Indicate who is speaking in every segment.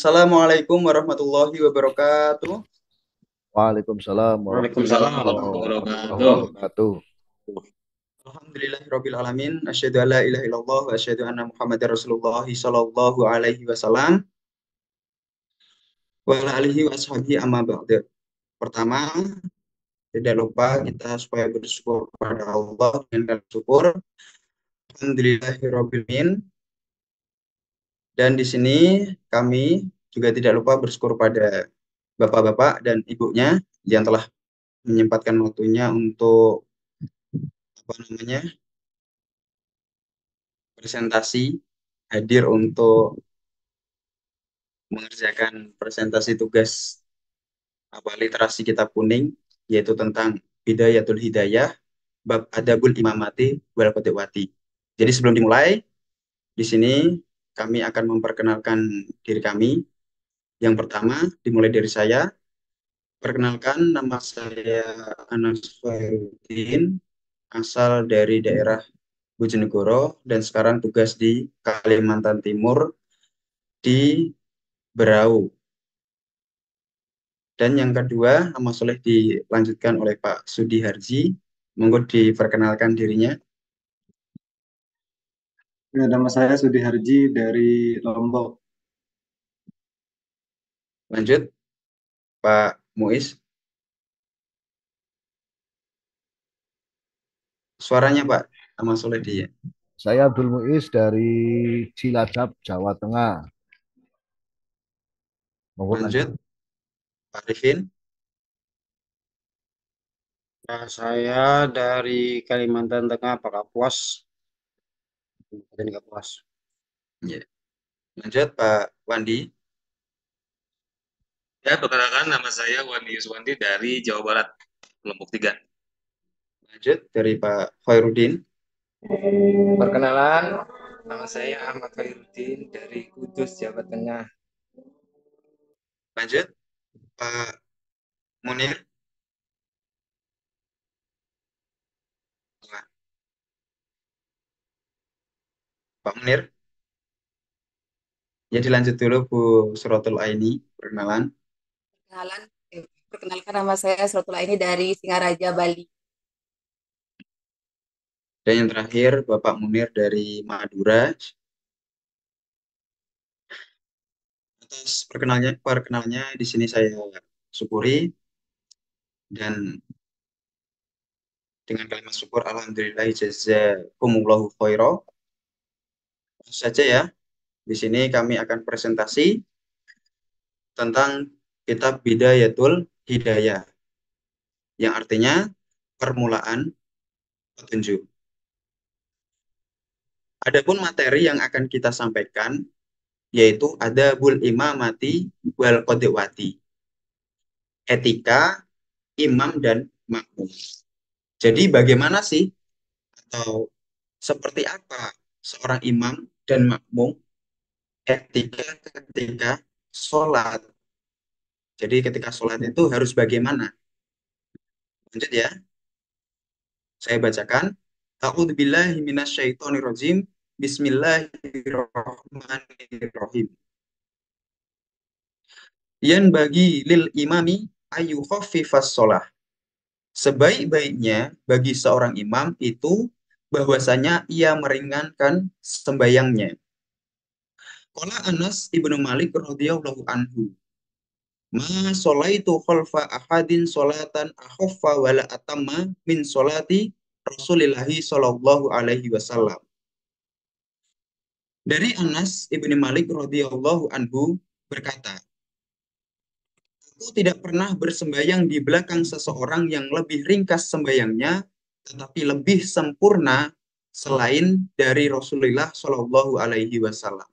Speaker 1: Assalamualaikum warahmatullahi wabarakatuh.
Speaker 2: Waalaikumsalam
Speaker 3: Waalaikumsalam
Speaker 2: warahmatullahi
Speaker 3: warahmatullahi wabarakatuh.
Speaker 2: wabarakatuh.
Speaker 1: Alhamdulillahirabbil alamin. Asyhadu an la ilaha illallah wa asyhadu anna Muhammadar Rasulullah sallallahu alaihi wasallam wa ala alihi wa ashabihi amma ba'du. Pertama, tidak lupa kita supaya bersyukur kepada Allah dengan syukur. Alhamdulillahirabbil alamin. Dan di sini kami juga tidak lupa bersyukur pada bapak-bapak dan ibunya yang telah menyempatkan waktunya untuk presentasi, hadir untuk mengerjakan presentasi tugas literasi kitab kuning, yaitu tentang Bidayatul Hidayah bab Adabul Imamati wal Qudwati. Jadi sebelum dimulai, di sini kami akan memperkenalkan diri kami. Yang pertama dimulai dari saya. Perkenalkan, nama saya Anas Fairuddin, asal dari daerah Bojonegoro dan sekarang tugas di Kalimantan Timur di Berau. Dan yang kedua, nama soleh dilanjutkan oleh Pak Sudi Harji. Monggo diperkenalkan dirinya.
Speaker 4: Ya, nama saya Sudi Harji dari Lombok.
Speaker 1: Lanjut, Pak Muiz. Suaranya Pak, nama soleh dia.
Speaker 2: Saya Abdul Muiz dari Cilacap, Jawa Tengah. Mohon
Speaker 1: Lanjut, Pak Arifin.
Speaker 3: Saya dari Kalimantan Tengah, Pak Kapuas. Kabupaten Kapuas.
Speaker 1: Ya. Lanjut, Pak Wandi.
Speaker 5: Ya, perkenalkan nama saya Wandi Yuswandi dari Jawa Barat, Lombok 3.
Speaker 1: Lanjut, dari Pak Khairuddin.
Speaker 6: Perkenalan, nama saya Ahmad Khairuddin dari Kudus, Jawa Tengah.
Speaker 1: Lanjut, Pak Munir. Pak Munir. Ya, dilanjut dulu Bu Suratul Aini, perkenalan.
Speaker 7: Perkenalan, perkenalkan nama saya Suratul Aini dari Singaraja, Bali.
Speaker 1: Dan yang terakhir, Bapak Munir dari Madura. Atas perkenalnya di sini saya syukuri dan dengan kalimat syukur alhamdulillah jazakumullahu khairan. Saja ya. Di sini kami akan presentasi tentang kitab Bidayatul Hidayah yang artinya permulaan petunjuk. Adapun materi yang akan kita sampaikan yaitu Adabul Imamati wal Qudwati. Etika imam dan makmum. Jadi bagaimana sih atau seperti apa seorang imam dan makmum etika ketika sholat. Jadi ketika sholat itu harus bagaimana? Lanjut ya. Saya bacakan. A'udzubillahi minasyaitonirrajim. Bismillahirrahmanirrahim. Yan bagi lil imami ayu khafifas sholah. Sebaik-baiknya bagi seorang imam itu bahwasanya ia meringankan sembayangnya. Qala Anas ibnu Malik radhiyallahu anhu. Ma sholaitu khalfa ahadin sholatan akhaffa wala atamma min sholati Rasulillahi sallallahu alaihi wasallam. Dari Anas ibnu Malik radhiyallahu anhu berkata, aku tidak pernah bersembayang di belakang seseorang yang lebih ringkas sembayangnya, tetapi lebih sempurna selain dari Rasulullah Shallallahu Alaihi Wasallam.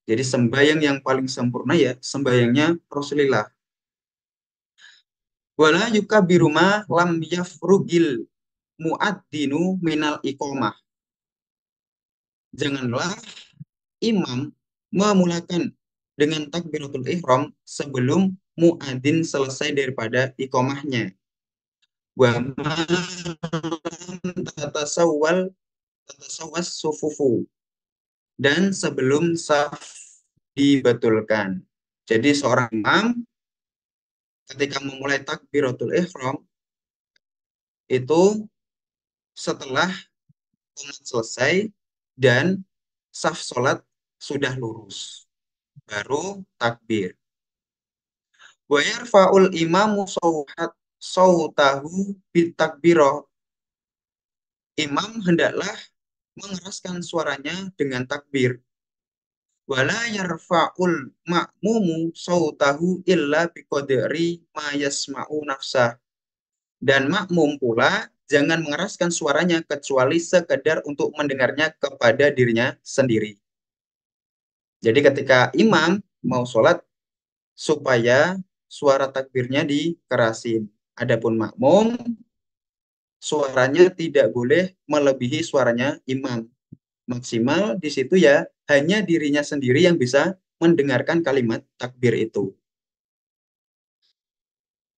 Speaker 1: Jadi sembayang yang paling sempurna ya sembayangnya Rasulullah. Wala yukabiruma lam yafrugil muaddinu minal iqomah. Janganlah imam memulakan dengan takbiratul ihram sebelum muadzin selesai daripada iqomahnya. Wa tatasawwas sufufu, dan sebelum saf dibetulkan. Jadi seorang imam ketika memulai takbiratul ihram itu setelah umat selesai dan saf sholat sudah lurus, baru takbir. Wa yarfa'ul imamu sautahu bitakbirah. Imam hendaklah mengeraskan suaranya dengan takbir. Wala yarfa'ul ma'mumu sautahu illa biqadri ma yasma'u nafsah. Dan makmum pula jangan mengeraskan suaranya kecuali sekedar untuk mendengarnya kepada dirinya sendiri. Jadi ketika imam mau sholat supaya suara takbirnya dikerasin. Adapun makmum suaranya tidak boleh melebihi suaranya imam. Maksimal di situ ya hanya dirinya sendiri yang bisa mendengarkan kalimat takbir itu.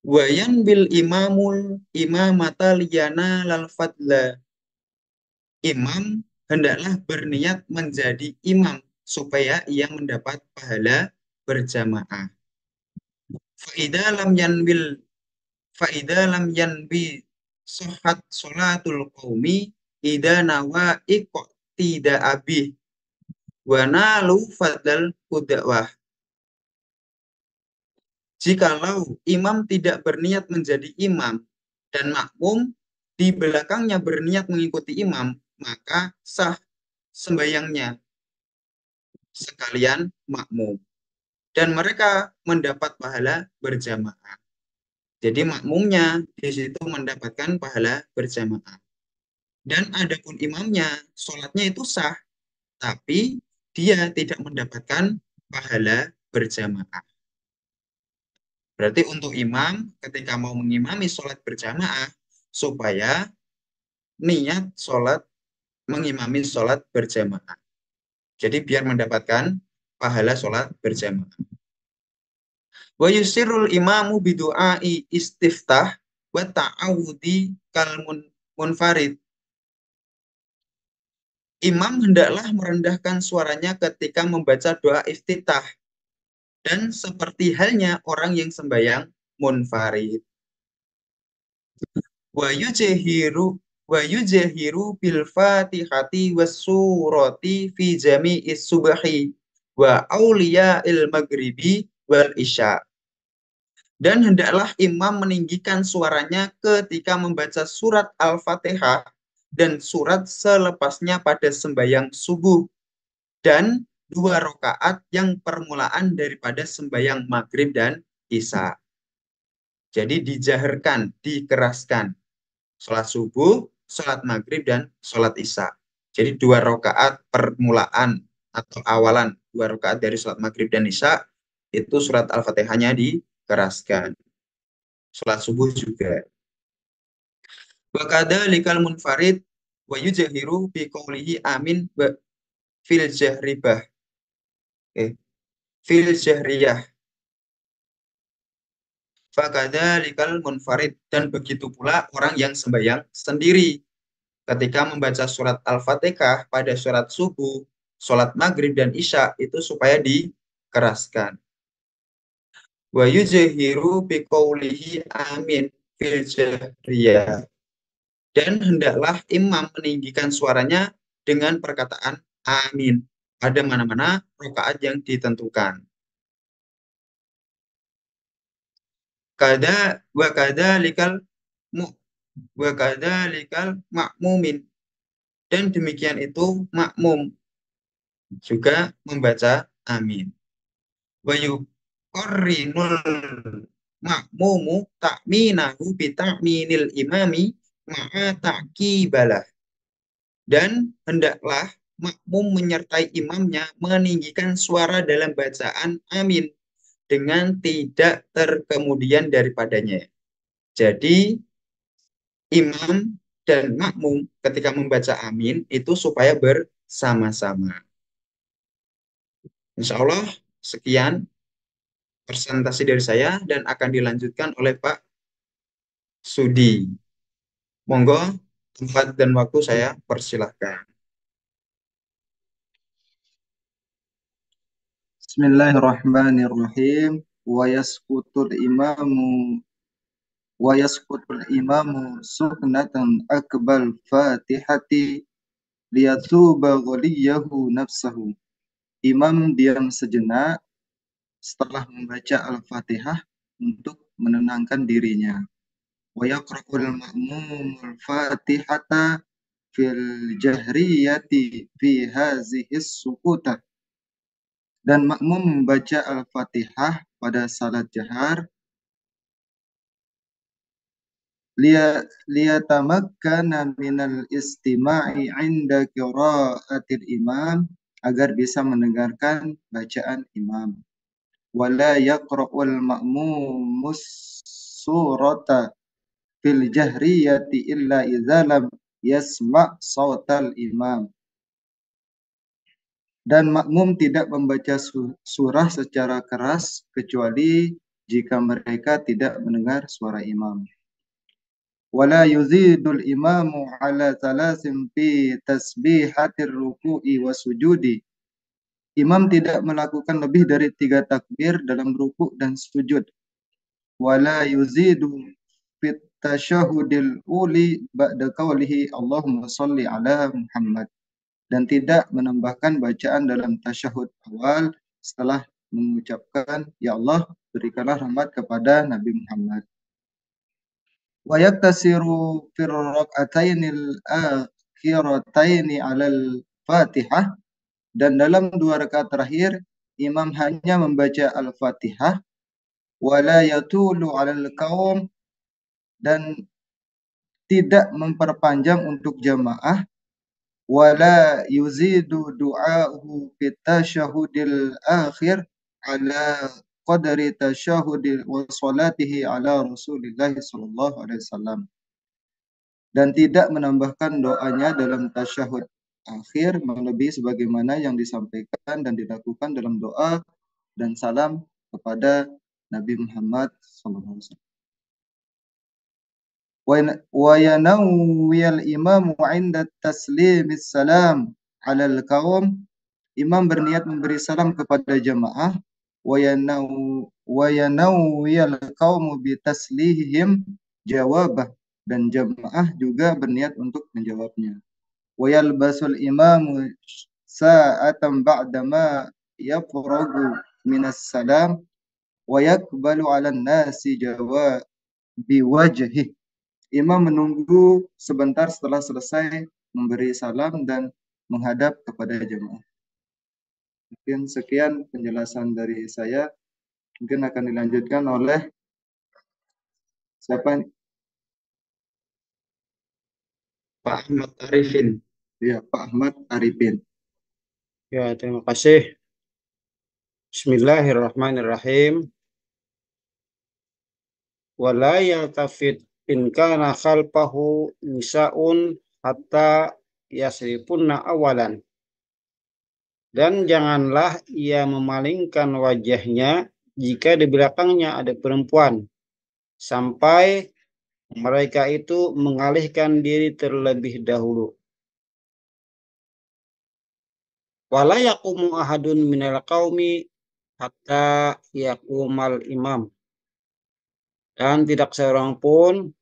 Speaker 1: Wayan bil imamul imamata liyana lal fadla. Imam hendaklah berniat menjadi imam supaya ia mendapat pahala berjamaah. Faida lam yanbi sohat sholatul qaumi ida nawa tidak abih wa nalu fadal kudakwah. Jikalau imam tidak berniat menjadi imam dan makmum di belakangnya berniat mengikuti imam, maka sah sembahyangnya sekalian makmum dan mereka mendapat pahala berjamaah. Jadi makmumnya di situ mendapatkan pahala berjamaah. Dan adapun imamnya sholatnya itu sah, tapi dia tidak mendapatkan pahala berjamaah. Berarti untuk imam ketika mau mengimami sholat berjamaah supaya niat sholat mengimami sholat berjamaah. Jadi biar mendapatkan pahala sholat berjamaah. Wa yusirul imamu bidu'ai istiftah wa ta'awudi kal munfarid. Imam hendaklah merendahkan suaranya ketika membaca doa iftitah dan seperti halnya orang yang sembahyang munfarid. Wa yujahiru bil fatihati was surati fi jami'is subhi wa auliya'il maghribi wal isya. Dan hendaklah imam meninggikan suaranya ketika membaca surat Al-Fatihah dan surat selepasnya pada sembahyang subuh dan 2 rakaat yang permulaan daripada sembahyang maghrib dan isya. Jadi dijaharkan, dikeraskan. Sholat subuh, sholat maghrib, dan sholat isya. Jadi 2 rakaat permulaan atau awalan 2 rakaat dari sholat maghrib dan isya itu surat Al-Fatihahnya dikeraskan. Sholat subuh juga. Wa kadzalikal munfarid wa yujahiru bi qoulihi amin fil jahribah. Fil jahriyah. Fa kadzalikal munfarid, dan begitu pula orang yang sembahyang sendiri ketika membaca surat Al-Fatihah pada surat subuh, sholat maghrib dan isya itu supaya dikeraskan. Wa yujahiru bi qoulihi amin fil jahriyah. Dan hendaklah imam meninggikan suaranya dengan perkataan amin pada mana-mana rakaat yang ditentukan. Wa kadzalikal makmumin, dan demikian itu makmum juga membaca amin. Wa yuqarrinul makmumu ta'minahu bi ta'minil imami ma'a ta'qibalah. Dan hendaklah makmum menyertai imamnya meninggikan suara dalam bacaan amin dengan tidak terkemudian daripadanya. Jadi imam dan makmum ketika membaca amin itu supaya bersama-sama. Insya Allah sekian presentasi dari saya dan akan dilanjutkan oleh Pak Sudi. Monggo tempat dan waktu saya persilahkan.
Speaker 4: Bismillahirrahmanirrahim. Wa yasqutul imamu sunnatan akbal fatihati liyatuba ghaliyahu nafsahu. Imam diam sejenak setelah membaca Al-Fatihah untuk menenangkan dirinya. Wa yaqra'ul ma'mumul fatihata fil jahriyati fi hazihi sukutah. Dan makmum membaca Al-Fatihah pada salat jahar liyatamakkana minal istima'i 'inda qira'atil imam, agar bisa mendengarkan bacaan imam. Wala yaqra'ul ma'mumus surata fil jahriyati illa idza lam yasma' sautal imam. Dan makmum tidak membaca surah secara keras kecuali jika mereka tidak mendengar suara imam. Wala yuzidul imamu ala thalasin fi tasbihatir ruku'i wa sujudi. Imam tidak melakukan lebih dari 3 takbir dalam rukuk dan sujud. Wala yuzidu fit tasyahudil uli ba'da qawlihi Allahumma shalli ala Muhammad. Dan tidak menambahkan bacaan dalam tasyahud awal setelah mengucapkan ya Allah berikanlah rahmat kepada Nabi Muhammad. Wa yaktasiru fir rak'atainil akhirataini 'alal Fatihah. Dan dalam 2 rakaat terakhir imam hanya membaca Al-Fatihah. Wala yatulu 'alal qaum. Dan tidak memperpanjang untuk jamaah. Wala yuzidu du'ahu fit tasyahudil akhir ala qadri tasyahudi wa salatihi ala Rasulillah sallallahu alaihi wasallam. Dan tidak menambahkan doanya dalam tasyahud akhir melebihi sebagaimana yang disampaikan dan dilakukan dalam doa dan salam kepada Nabi Muhammad sallallahu alaihi wasallam. Wa yanawiyal imamu 'inda taslimis salam 'alal qaum. Imam berniat memberi salam kepada jamaah. Wa yanawiyal qaumu bi taslihihim jawabah. Dan jamaah juga berniat untuk menjawabnya. Wa yalbasul imamu sa'atan ba'dama yafragu minas salam wa yakbalu 'alan nasi jawabi wajhi. Imam menunggu sebentar setelah selesai memberi salam dan menghadap kepada jemaah. Mungkin sekian penjelasan dari saya. Mungkin akan dilanjutkan oleh siapa?
Speaker 1: Pak Ahmad Arifin.
Speaker 4: Ya, Pak Ahmad Arifin.
Speaker 3: Ya, terima kasih. Bismillahirrahmanirrahim. Wala yaltafit in kana khalfahu nisa'un hatta yasrifunna awalan. Dan janganlah ia memalingkan wajahnya jika di belakangnya ada perempuan, sampai mereka itu mengalihkan diri terlebih dahulu. Wala yaqumu ahadun minal qaumi hatta yaqumal imam. Dan tidak seorang pun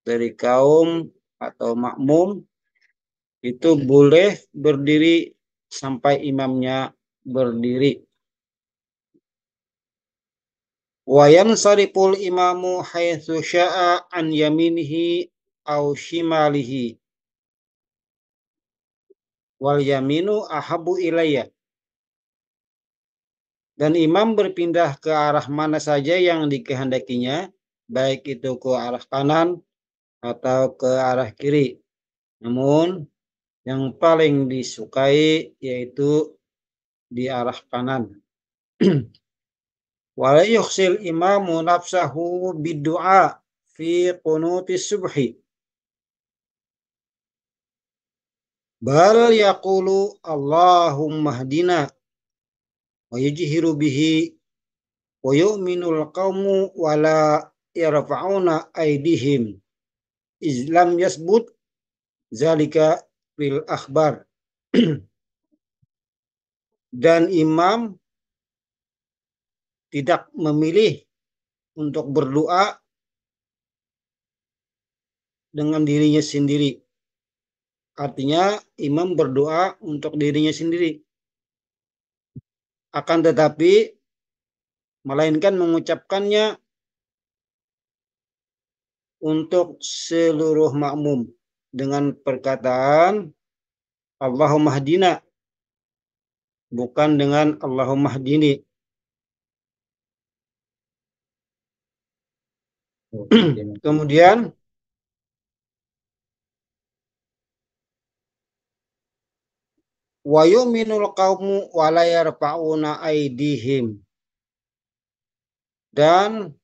Speaker 3: dari kaum atau makmum itu boleh berdiri sampai imamnya berdiri. Wa yansariful imamu haitsu sya'a an yaminihi aw shimalihi. Wal yaminu ahabu ilayya. Dan imam berpindah ke arah mana saja yang dikehendakinya, baik itu ke arah kanan atau ke arah kiri. Namun yang paling disukai yaitu di arah kanan. Wala yukhsil imamu nafsahu biddu'a fi qunutis subhi. Bal yaqulu Allahumma hdina wa yujhiru bihi wa yu'minul qawmu wa la yarfa'una aydihim izlam yasbut zalika fil akhbar. Dan imam tidak memilih untuk berdoa dengan dirinya sendiri. Artinya imam berdoa untuk dirinya sendiri. Akan tetapi melainkan mengucapkannya untuk seluruh makmum dengan perkataan Allahumma hdina, bukan dengan Allahumma hdini. Kemudian wa yu'minul qaumu wa la yarfa'una aydihim, dan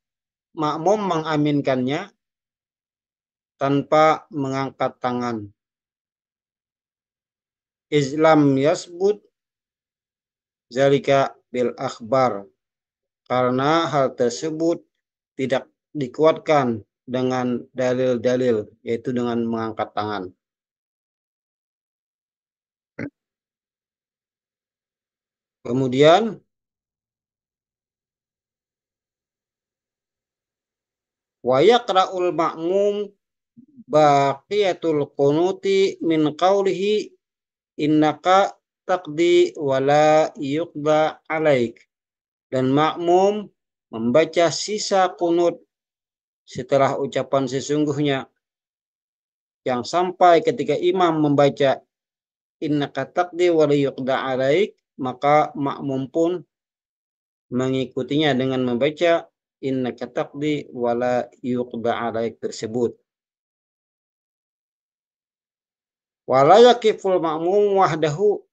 Speaker 3: makmum mengaminkannya tanpa mengangkat tangan. Islam yasbut zalika bil akhbar, karena hal tersebut tidak dikuatkan dengan dalil-dalil, yaitu dengan mengangkat tangan. Kemudian wa yaqra'ul ma'mum baqiyatul qunuti min qawlihi innaka taqdi wala yuqda alaik, dan makmum membaca sisa kunut setelah ucapan sesungguhnya yang sampai ketika imam membaca innaka taqdi wala yuqda alaik, maka makmum pun mengikutinya dengan membaca innaka taqdi wala yuqda alaik tersebut. Wala yakiful ma'mum wahdahu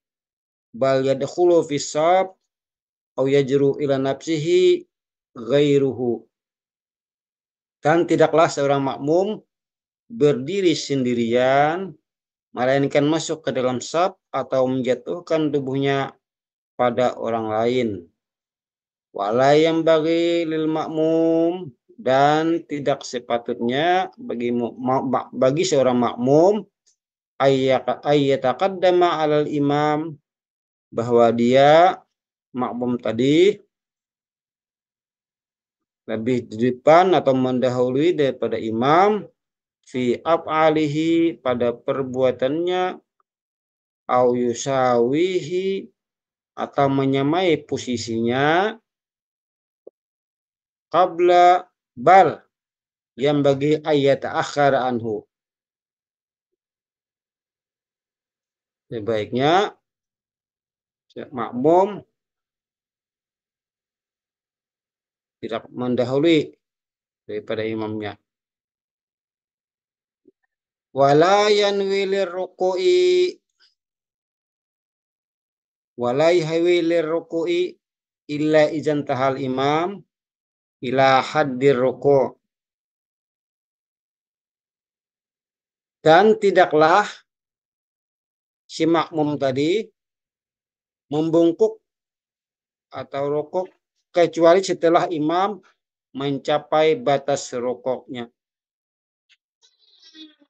Speaker 3: bal yadkhulu fi shaf aw yajru ila nafsihi ghairuhu, dan tidaklah seorang makmum berdiri sendirian melainkan masuk ke dalam shaf atau menjatuhkan tubuhnya pada orang lain. Wala yang lil makmum, dan tidak sepatutnya bagi seorang makmum ayyataqaddama alal imam, bahwa dia makmum tadi lebih di depan atau mendahului daripada imam fi af'alihi, pada perbuatannya, au yusawihi, atau menyamai posisinya, qabla bal yang bagi ayat akhir anhu, sebaiknya makmum tidak mendahului daripada imamnya. Wala yanwilir ruku'i wala yahwilir ruku'i illa izan tahal imam ila haddir ruku', dan tidaklah si makmum tadi membungkuk atau rukuk kecuali setelah imam mencapai batas rukuknya.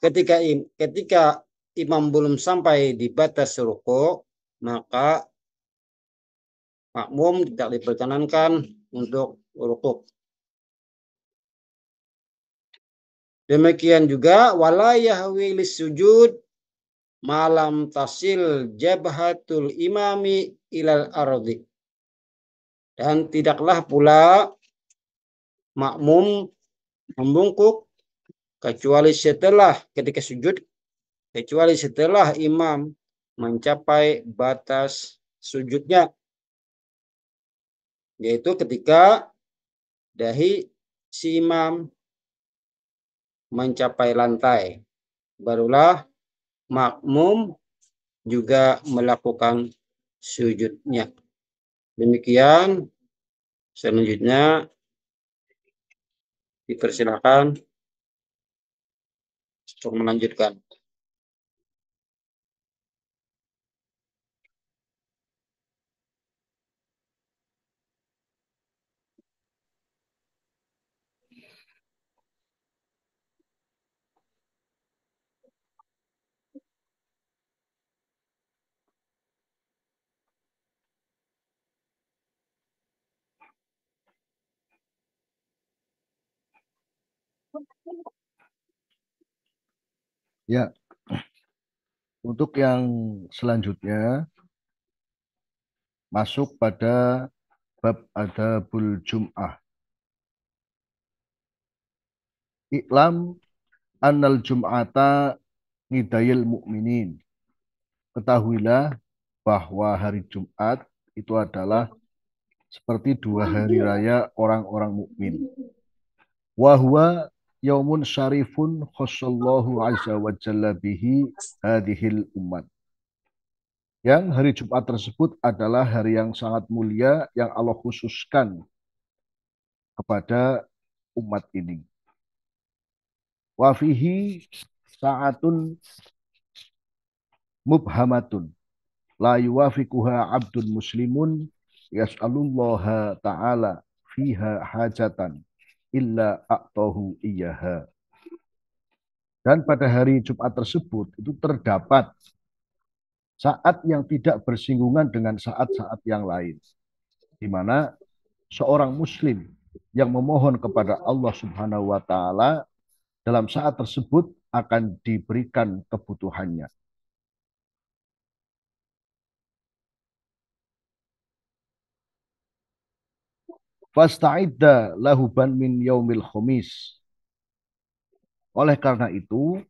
Speaker 3: Ketika imam belum sampai di batas rukuk, maka makmum tidak diperkenankan untuk rukuk. Demikian juga wala yahwi sujud malam tasil jabhatul imami ilal ardi, dan tidaklah pula makmum membungkuk kecuali ketika sujud, kecuali setelah imam mencapai batas sujudnya, yaitu ketika dahi si imam mencapai lantai, barulah makmum juga melakukan sujudnya. Demikian, selanjutnya dipersilakan untuk melanjutkan.
Speaker 2: Ya, untuk yang selanjutnya masuk pada bab adabul Jum'ah. Iklam annal Jum'ata ngidayil mu'minin. Ketahuilah bahwa hari Jumat itu adalah seperti 2 hari raya orang-orang mukmin. Wa huwa yaumun syarifun khossallahu azza wa jalla bihi hadhil ummat. Yang hari Jumat tersebut adalah hari yang sangat mulia yang Allah khususkan kepada umat ini. Wa fihi sa'atun mubhamatun la yuwafiquha abdun muslimun yas'alullaha ta'ala fiha hajatan illa a'tahu iyyaha. Dan pada hari Jumat tersebut itu terdapat saat yang tidak bersinggungan dengan saat-saat yang lain, di mana seorang muslim yang memohon kepada Allah Subhanahu wa taala dalam saat tersebut akan diberikan kebutuhannya. Fasta'idda lahuban min yaumil khamis. Oleh karena itu,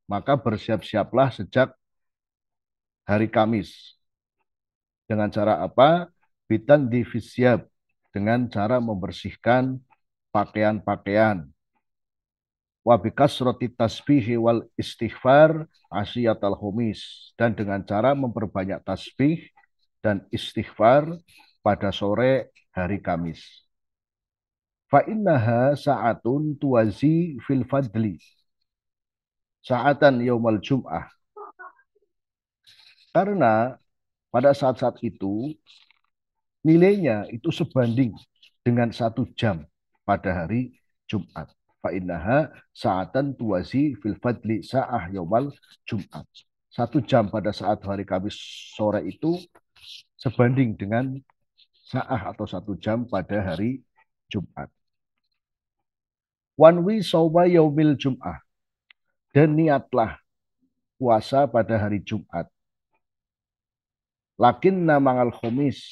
Speaker 2: maka bersiap-siaplah sejak hari Kamis. Dengan cara apa? Bitan divisyab, dengan cara membersihkan pakaian-pakaian. Wa bikasrati tasbihi wal istighfar asyiatal khamis, dan dengan cara memperbanyak tasbih dan istighfar pada sore hari Kamis. Fa innaha sa'atun tuwazi fil fadli sa'atan yaumal jum'ah. Karena pada saat-saat itu nilainya itu sebanding dengan 1 jam pada hari Jumat. Fa innaha sa'atan tuwazi fil fadli sa'ah yaumal Jumat. 1 jam pada saat hari Kamis sore itu sebanding dengan sa'ah atau 1 jam pada hari Jumat. Wanwi sawma yaumil Jum'ah, dan niatlah puasa pada hari Jumat. Lakinna mangal khamis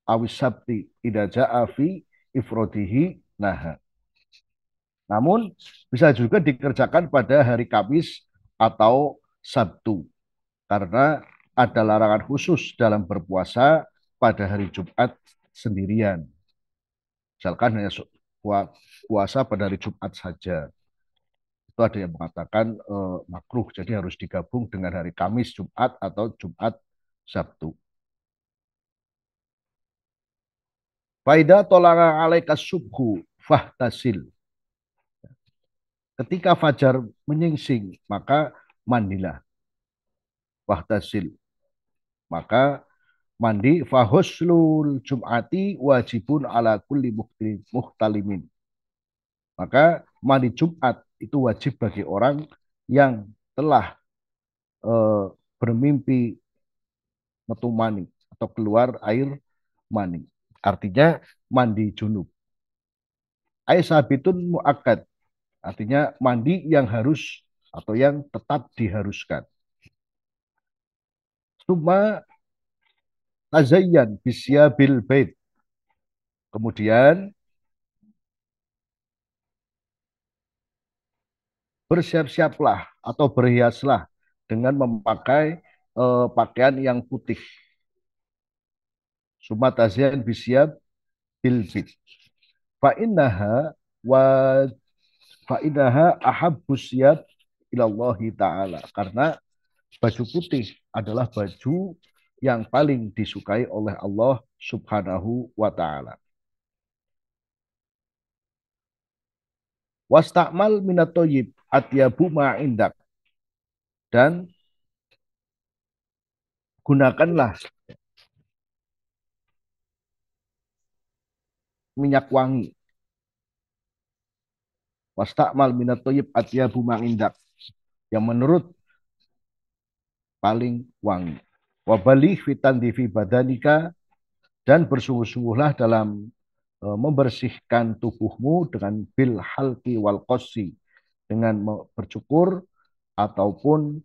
Speaker 2: awis sabti idza jaa fi ifrodihi naha. Namun bisa juga dikerjakan pada hari Kamis atau Sabtu, karena ada larangan khusus dalam berpuasa pada hari Jumat sendirian. Misalkan hanya puasa pada hari Jumat saja. Itu ada yang mengatakan makruh, jadi harus digabung dengan hari Kamis, Jumat, atau Jumat, Sabtu. Faida tolanga alaika subhu fahtasil. Ketika fajar menyingsing, maka mandilah. Fahtasil. Maka mandi. Fahuslul jum'ati wajibun ala kulli muhtalimin. Maka mandi Jumat itu wajib bagi orang yang telah bermimpi metu mani atau keluar air mani. Artinya mandi junub. Aisabitun mu'akkad. Artinya mandi yang harus atau yang tetap diharuskan. Summa tazayyan bisyabil bait. Kemudian bersiap-siaplah atau berhiaslah dengan memakai pakaian yang putih. Summa tazayyan bisyabil bait. Fa innaha ahabbus siyab ilallahi ta'ala. Karena baju putih adalah baju yang paling disukai oleh Allah Subhanahu wa ta'ala. Wasta'mal minat thayyib atyabu ma'indak. Dan gunakanlah minyak wangi. Wasta'mal minat thayyib atyabu ma'indak, yang menurut paling wangi. Wabalih fitan divi badanika, dan bersungguh-sungguhlah dalam membersihkan tubuhmu dengan bil halqi wal qassi, dengan bercukur ataupun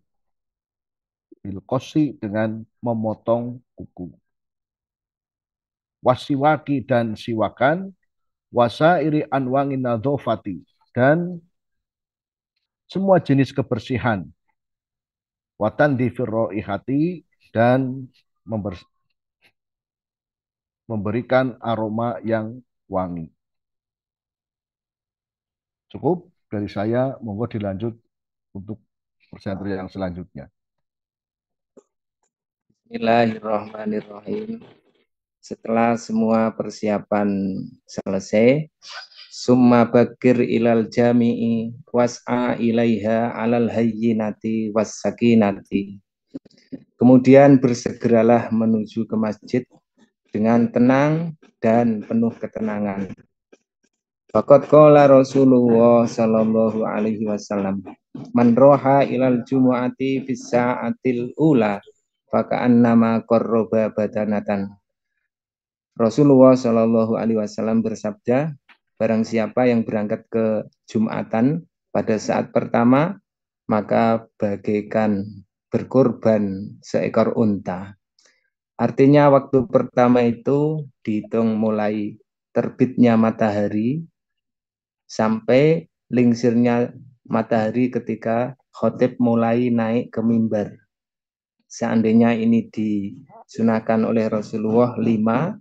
Speaker 2: bilkosi dengan memotong kuku. Wasiwaki dan siwakan, wasairi anwangin nadhofati, dan semua jenis kebersihan, watan difirroihati, dan memberikan aroma yang wangi. Cukup dari saya, monggo dilanjut untuk presenter yang selanjutnya.
Speaker 6: Bismillahirrahmanirrahim. Setelah semua persiapan selesai, summa bakir ilal jami'i was'a ilaiha alal hayyinati was sakinati. Kemudian bersegeralah menuju ke masjid dengan tenang dan penuh ketenangan. Faqad qala Rasulullah sallallahu alaihi wasallam, man roha ilal jumu'ati fis sa'atil ula faka'annama qarraba badanatan. Rasulullah sallallahu alaihi wasallam bersabda, barang siapa yang berangkat ke Jumatan pada saat pertama, maka bagaikan berkorban seekor unta. Artinya waktu pertama itu dihitung mulai terbitnya matahari sampai lingsirnya matahari ketika khotib mulai naik ke mimbar. Seandainya ini disunahkan oleh Rasulullah 5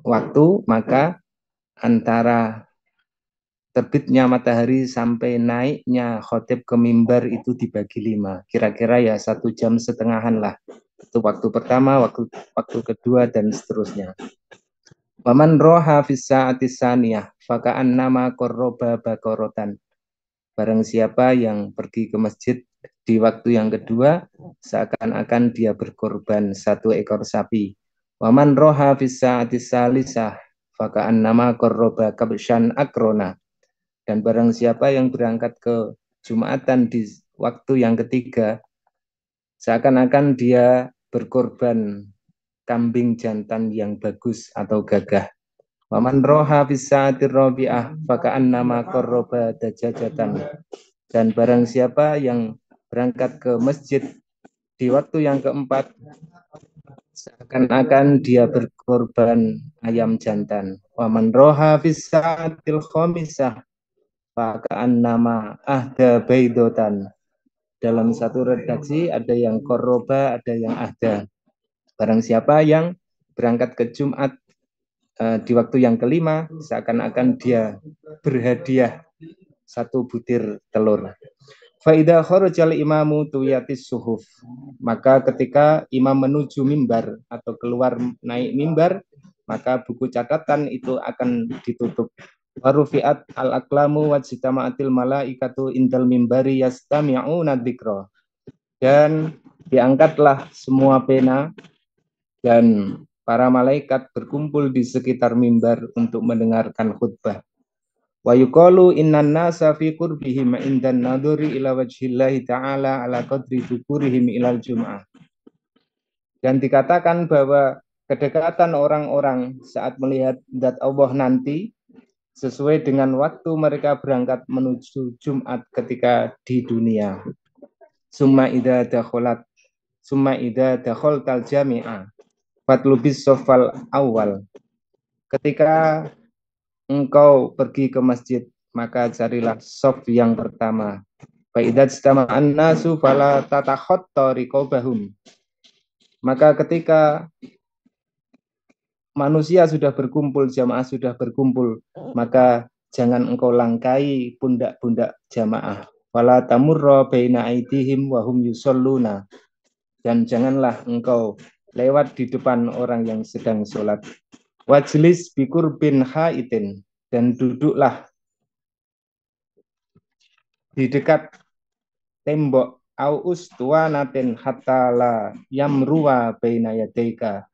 Speaker 6: waktu, maka antara terbitnya matahari sampai naiknya khotib ke mimbar itu dibagi 5. Kira-kira ya 1,5 jam lah. Itu waktu pertama, waktu kedua, dan seterusnya. Waman roha fis sa'atis saniyah faka'annama qarraba baqaratan. Barang siapa yang pergi ke masjid di waktu yang kedua, seakan-akan dia berkorban 1 ekor sapi. Waman roha fis sa'atis salisah faka'annama qarraba kabshan akrona. Dan barang siapa yang berangkat ke Jumatan di waktu yang ketiga, seakan-akan dia berkorban kambing jantan yang bagus atau gagah. Waman roha fis sa'atir rabi'ah faka'annama qarraba dajajatan. Dan barang siapa yang berangkat ke masjid di waktu yang keempat, seakan-akan dia berkorban ayam jantan. Waman roha fis sa'atil khamisah faka'annama ahda baidotan. Dalam satu redaksi ada yang korroba, ada yang ahda. Barang siapa yang berangkat ke Jumat di waktu yang kelima, seakan-akan dia berhadiah 1 butir telur. Faidah kharajal imamu tuyatis suhuf. Maka ketika imam menuju mimbar atau keluar naik mimbar, maka buku catatan itu akan ditutup. Warufiat al-aqlamu wajtama'atil malaikatu indal mimbari yastami'una dzikra. Dan diangkatlah semua pena dan para malaikat berkumpul di sekitar mimbar untuk mendengarkan khutbah. Wa yuqalu innan nasa fi qurbihim indan nadhuri ila wajhillahi ta'ala ala qadri dukurihim ilal jum'ah. Dan dikatakan bahwa kedekatan orang-orang saat melihat zat Allah nanti sesuai dengan waktu mereka berangkat menuju Jumat ketika di dunia. Summa idza dakhaltal jami'ah fatlubis sofal awal. Ketika engkau pergi ke masjid, maka carilah sof yang pertama. Fa'idat istama'an nasu fala tatakhotta riqobahum. Maka ketika manusia sudah berkumpul, jamaah sudah berkumpul, maka jangan engkau langkai pundak-pundak jamaah. Fala tamurra baina aidihim wa hum yusalluna. Dan janganlah engkau lewat di depan orang yang sedang sholat. Wajlis bikur bin haitin. Dan duduklah di dekat tembok au ustuanatin hatta la yamruwa baina yadaika.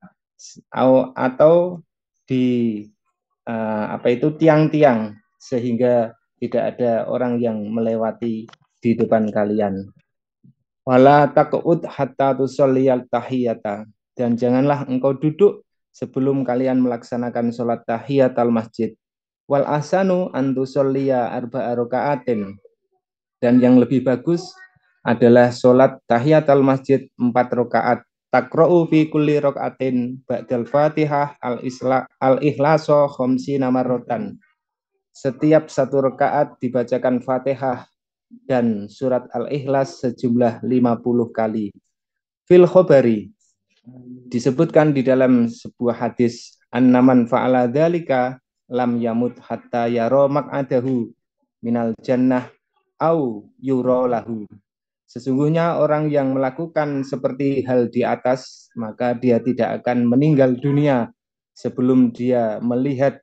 Speaker 6: Atau di tiang-tiang sehingga tidak ada orang yang melewati di depan kalian. Wala taqud hatta tusalliyal tahiyata. Dan janganlah engkau duduk sebelum kalian melaksanakan sholat tahiyatul masjid. Wal asanu antusolliya arba'a raka'atin. Dan yang lebih bagus adalah sholat tahiyatul masjid 4 rakaat. Takra'u fi kulli raka'atin ba'dal Fatihah al-ikhlaso khamsina marratan. Setiap satu rakaat dibacakan Fatihah dan surat Al-Ikhlas sejumlah 50 kali. Fil khobari, disebutkan di dalam sebuah hadis, annaman fa'ala dzalika lam yamut hatta yara maq'adahu minal jannah au yura lahu. Sesungguhnya orang yang melakukan seperti hal di atas, maka dia tidak akan meninggal dunia sebelum dia melihat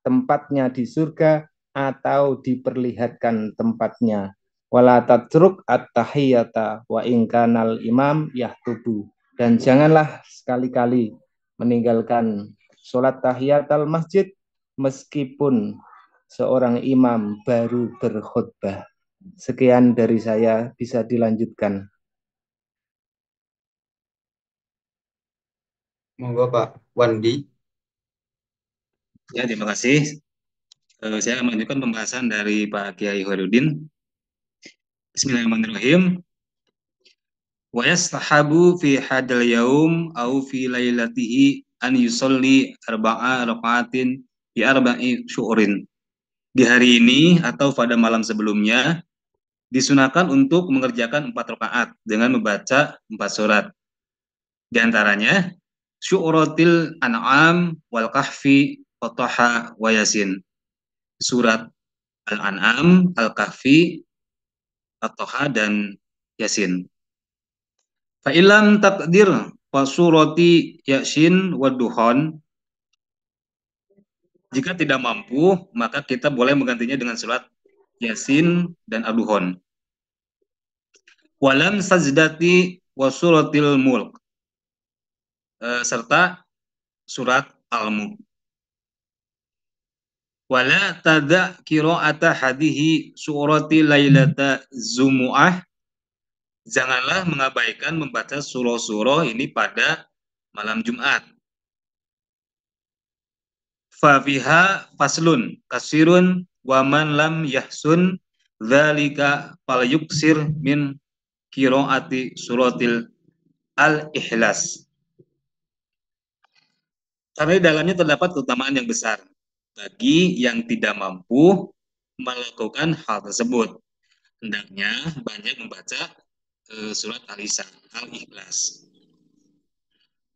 Speaker 6: tempatnya di surga atau diperlihatkan tempatnya. Wala tatruk at-tahiyata wa ingkanal imam yahtubu. Dan janganlah sekali-kali meninggalkan sholat tahiyatul masjid meskipun seorang imam baru berkhutbah. Sekian dari saya, bisa dilanjutkan.
Speaker 1: Monggo Pak Wandi.
Speaker 5: Ya, terima kasih. Saya akan melanjutkan pembahasan dari Pak Kiai Khairuddin. Bismillahirrahmanirrahim. Wa yastahabu fi hadal yaum au fi lailatihi an yusolli arba'a raka'atin bi arba'i syu'rin. Di hari ini atau pada malam sebelumnya disunahkan untuk mengerjakan 4 rakaat dengan membaca 4 surat. Di antaranya Syu'ratil An'am wal Kahfi wa Taha wa Yasin. Surat Al-An'am, Al-Kahfi, At-Taha dan Yasin. Fa ilam taqdir fa surati Yasin wa Duhan. Jika tidak mampu, maka kita boleh menggantinya dengan surat Yasin dan Ad-Duhan. Walam sajdati wa suratil Mulk. Serta surat Al-Mulk. Wala tada qira'ata hadihi surati lailata zumu'ah. Janganlah mengabaikan membaca surah-surah ini pada malam Jumat. Fa fiha faslun kasirun wa man lam yahsun dzalika falyuksir min qira'ati suratil Al-Ikhlas. Karena di dalamnya terdapat keutamaan yang besar bagi yang tidak mampu melakukan hal tersebut. Hendaknya banyak membaca surat Al-Ikhlas.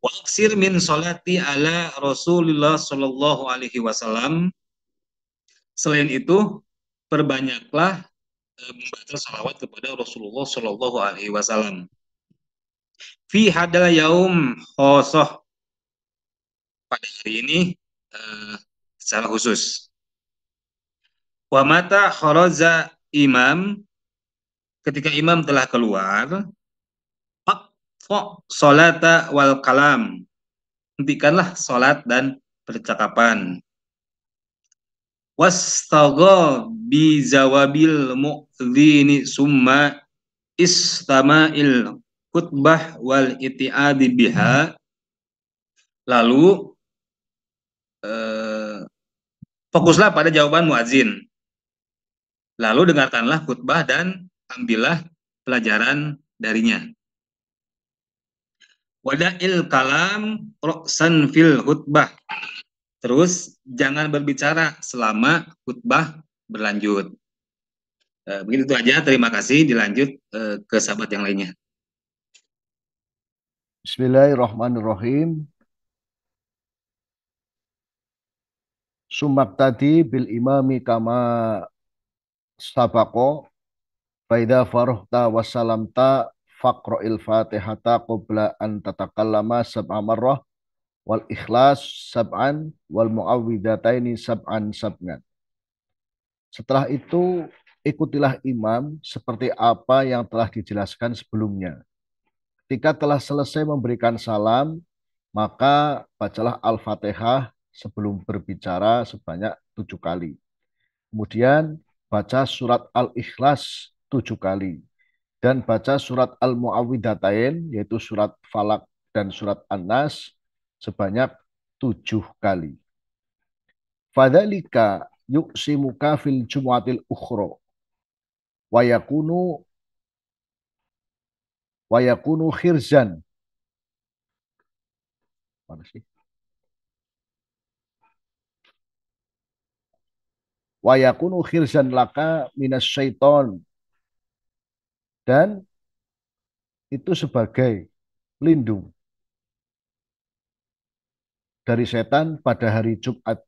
Speaker 5: Wa aksir min sholati ala Rasulullah sallallahu alaihi wasallam. Selain itu, perbanyaklah membaca salawat kepada Rasulullah sallallahu alaihi wasallam. Fi hadal yaum khosoh, pada hari ini secara khusus. Wa mata kharaja imam, ketika imam telah keluar, salata wal kalam, hentikanlah salat dan percakapan. Wastagha bi zawabil mu'dzini summa istama'il khutbah wal iti'adi biha. Lalu fokuslah pada jawaban muadzin. Lalu dengarkanlah khutbah dan ambillah pelajaran darinya. Wada'il kalam roksan fil khutbah. Terus jangan berbicara selama khutbah berlanjut. Begitu aja, terima kasih. Dilanjut ke sahabat yang lainnya.
Speaker 2: Bismillahirrahmanirrahim. Sumak tadi bil imami kama sabako faida faruhta wassalamta faqra'il fatihata qabla an tatakallama sab'a marrah wal ikhlas sab'an wal muawwidataini sab'an sab'an. Setelah itu ikutilah imam seperti apa yang telah dijelaskan sebelumnya. Ketika telah selesai memberikan salam, maka bacalah Al-Fatihah sebelum berbicara sebanyak 7 kali. Kemudian baca surat Al-Ikhlas 7 kali. Dan baca surat Al-Mu'awwidatain, yaitu surat Falak dan surat An-Nas sebanyak 7 kali. Fadzalika yuqsimuka fil jumu'atil ukhra wa yakunu khirzan. Mana sih? Wa yakunu khirzan laka minas syaiton, dan itu sebagai pelindung dari setan pada hari Jumat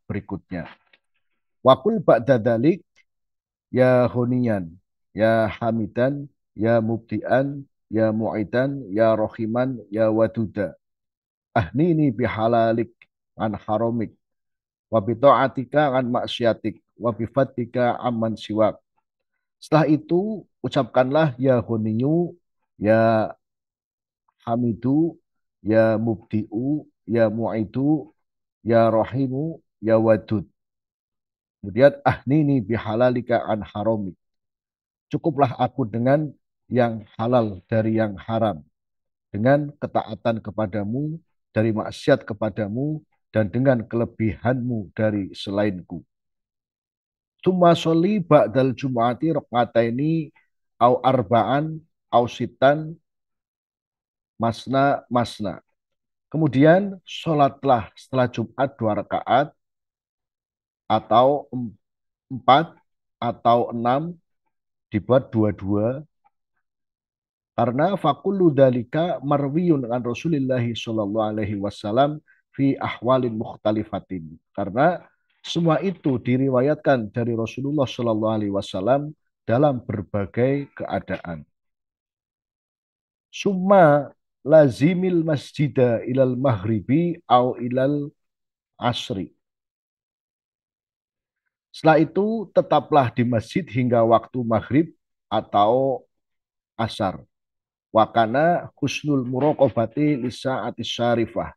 Speaker 2: berikutnya. Wakul ba'da dalik ya hunian, ya hamidan, ya mubdian, ya mu'idan, ya rohiman, ya waduda. Ahnini bihalalik an haramik, wa bita'atika an maksiatik, wa bifatika amman siwak. Setelah itu ucapkanlah ya huniyu, ya hamidu, ya mubdi'u, ya mu'idu, ya rohimu, ya wadud. Kemudian ahnini bihalalika an haramik. Cukuplah aku dengan yang halal dari yang haram, dengan ketaatan kepadamu dari maksiat kepadamu, dan dengan kelebihanmu dari selainku. Summa sholli ba'dal jum'ati raqataini au arba'an au sitan masna masna. Kemudian sholatlah setelah Jumat 2 rakaat atau 4 atau 6, dibuat 22, karena fakullu dalika marwiyun an Rasulillahi sallallahu alaihi wasallam fi ahwalin mukhtalifatin. Karena semua itu diriwayatkan dari Rasulullah sallallahu alaihi wasallam dalam berbagai keadaan. Summa lazimil masjida ilal maghribi au ilal asri. Setelah itu tetaplah di masjid hingga waktu maghrib atau asar. Wakana husnul muraqabati lisa'ati syarifah.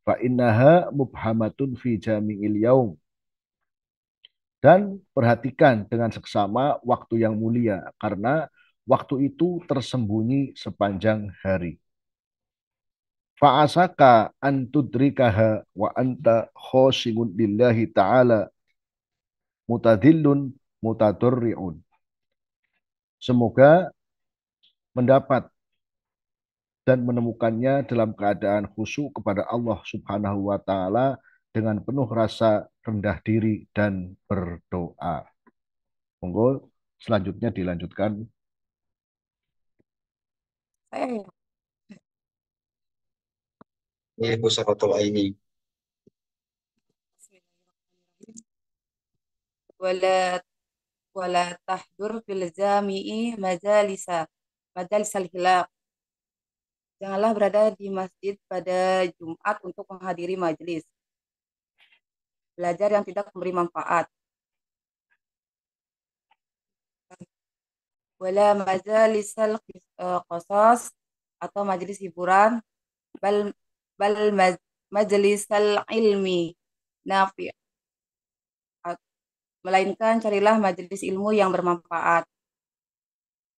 Speaker 2: Fa innaha mubhamatun fi jami'il yaum. Dan perhatikan dengan seksama waktu yang mulia, karena waktu itu tersembunyi sepanjang hari. Fa'asaka an tudrikaha wa anta khoshimun lillahi ta'ala mutadillun mutadurri'un. Semoga mendapat dan menemukannya dalam keadaan khusyuk kepada Allah Subhanahu wa taala dengan penuh rasa rendah diri dan berdoa. Monggo selanjutnya dilanjutkan.
Speaker 7: Saya
Speaker 1: Ini Busaratul Aini.
Speaker 7: wala wala tahdur fil jami'i majalisal hilal. Janganlah berada di masjid pada Jumat untuk menghadiri majelis belajar yang tidak memberi manfaat. Wala majalisal qasas atau majelis hiburan, bal majlisal ilmi nafi', melainkan carilah majelis ilmu yang bermanfaat.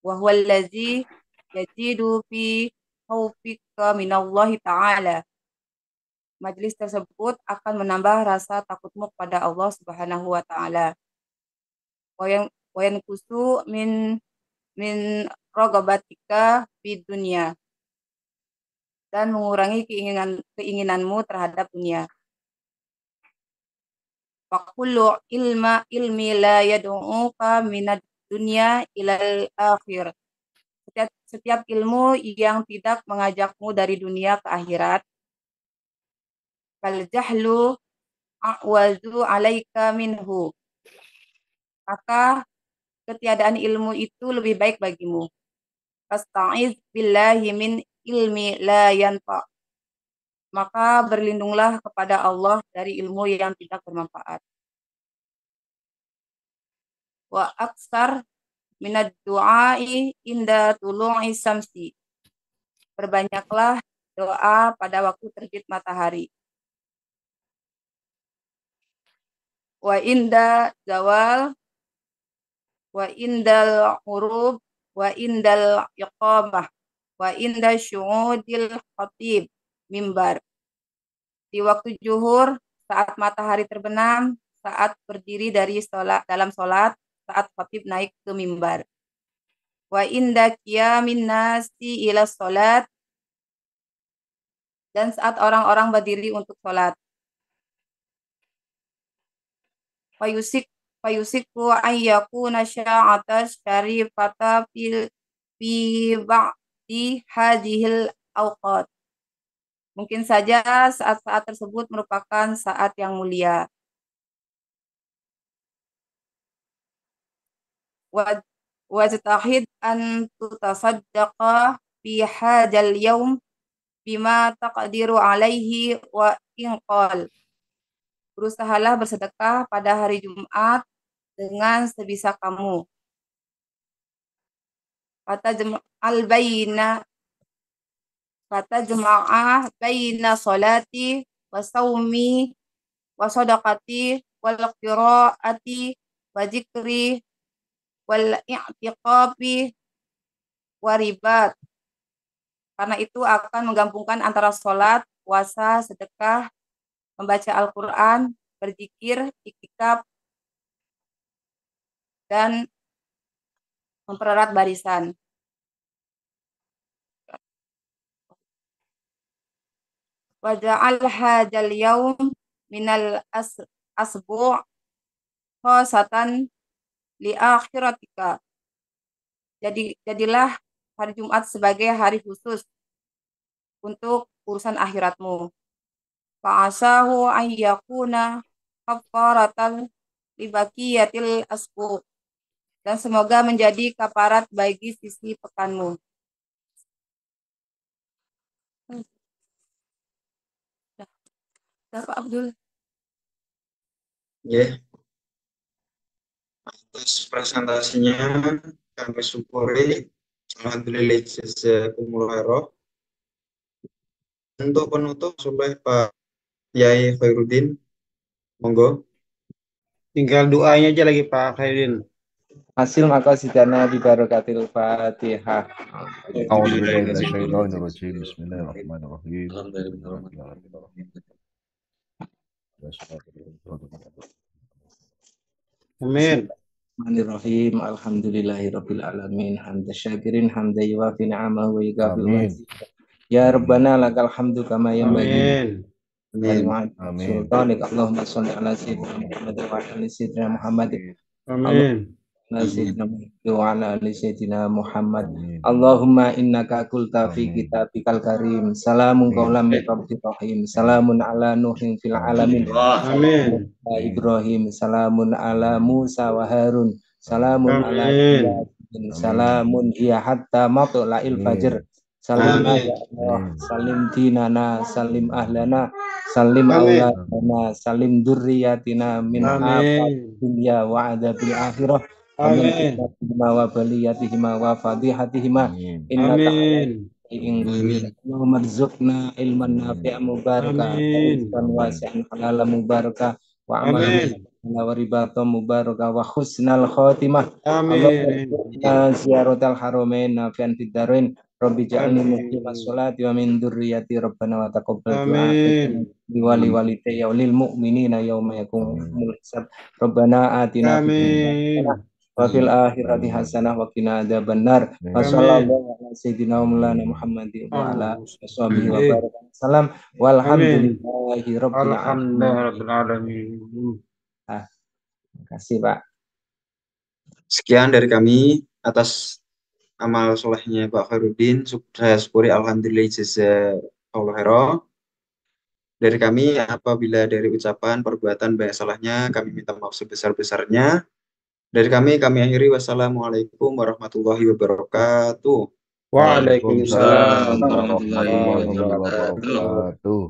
Speaker 7: Wa huwa allazi yajidu fi khaufika minallahi ta'ala. Majelis tersebut akan menambah rasa takutmu kepada Allah Subhanahu wa taala. Wa yankusu min ragabatika fid dunya, dan mengurangi keinginanmu terhadap dunia. Fakullu ilmi la yad'uka minad dunya ilal akhir. Setiap ilmu yang tidak mengajakmu dari dunia ke akhirat, fal jahlu a'wazu alaika minhu, maka ketiadaan ilmu itu lebih baik bagimu. Fasta'iz billahi min ilmi la yanfa, maka berlindunglah kepada Allah dari ilmu yang tidak bermanfaat. Wa aksar minad du'ai inda tulu'i samsi, berbanyaklah doa pada waktu terbit matahari. Wa inda zawal, wa indal hurub, wa indal iqamah, wa inda syu'udil khatib mimbar. Di waktu zuhur, saat matahari terbenam, saat berdiri dari dalam sholat saat khatib naik ke mimbar. Wa inda qiyamin nasi ila sholat, dan saat orang-orang berdiri untuk sholat. Fayusiku ayyakuna sya'ata syarifata fi ba'di hadhil awqat. Mungkin saja saat-saat tersebut merupakan saat yang mulia. Wajtahid an tutasaddaqa fi hadzal yaum bima taqdiru alaihi wa inqal. Berusahalah bersedekah pada hari Jumat dengan sebisa kamu. Kata jemaah baina salati wa saumi wa sadaqati wal qiraati wa zikri wal i'tiqafi wa ribat. Karena itu akan menggabungkan antara sholat, puasa, sedekah, membaca Al-Quran, berzikir, iktikaf, dan mempererat barisan. Wa ja'al hadzal yaum minal asbu' khosatan li akhiratika. Jadilah hari Jumat sebagai hari khusus untuk urusan akhiratmu. Fa'asahu ayyakuna kafaratan li baqiyatil asbu'. Dan semoga menjadi kafarat bagi sisi pekanmu. Pak Abdul.
Speaker 1: Ya, atas presentasinya kami syukuri. Alhamdulillah jazakumullah khairan. Untuk penutup oleh Pak Yai Khairuddin, monggo.
Speaker 3: Tinggal doanya aja lagi Pak Khairuddin.
Speaker 6: Hasil maqasidana bi barakatil Fatihah.
Speaker 2: A'udzubillahi minasyaitonir rajim. Bismillahirrahmanirrahim.
Speaker 3: Amin.
Speaker 6: Bismillahirrahmanirrahim. Alhamdulillahirabbil alamin. Hamdan syakirin hamdan yuwafi ni'amahu wa yukafi'u mazid. Ya Rabbana lakal hamdu kama yanbaghi.
Speaker 1: Amin.
Speaker 2: Amin.
Speaker 6: Sultanik Allahumma sholli ala sayyidina Muhammad wa ala sayyidina Muhammad.
Speaker 3: Amin.
Speaker 6: Wa ala ali sayyidina Muhammad. Allahumma innaka qulta fi kitabikal karim. Salamun qawlan min rabbir rahim. Salamun ala nuhin fil alamin.
Speaker 3: Amin.
Speaker 6: Ibrahim. Salamun ala Musa wa Harun. Salamun ala Yasin. Salamun hiya hatta matla'il fajr. Salim ya Allah, salim dinana, salim ahlana, salim auladana, salim durriyatina min afat dunya wa adabil akhirah. Amin. Wa baliyatihima wa fadihatihima. Innaka Allahumma rizukna ilman nafi'a mubarakah, rizqan wasi'an halalan mubarakah, wa amalan wa ribatan mubarakah, wa husnal khotimah.
Speaker 3: Amin.
Speaker 6: Ziyaratal haramain nafi'an fid darain. Rabbi ja'alni muqimas sholati wa min dzurriyyati rabbana wa taqabbal du'a. Wali walidayya walil mu'minina yauma yaqumul hisab. Rabbana atina fid dunya wa fil akhirati hasanah wa qina adzabannar. Wa sallallahu ala sayyidina Maulana Muhammadin wa ala washabihi wa baraka salam. Walhamdulillahi rabbil alamin. Terima kasih Pak.
Speaker 1: Sekian dari kami atas amal solehnya Pak Khairuddin. Saya syukuri alhamdulillah jazakallahu khairan. Dari kami apabila dari ucapan perbuatan banyak salahnya kami minta maaf sebesar-besarnya. Dari kami akhiri. Wassalamualaikum warahmatullahi wabarakatuh.
Speaker 3: Waalaikumsalam
Speaker 2: warahmatullahi wabarakatuh.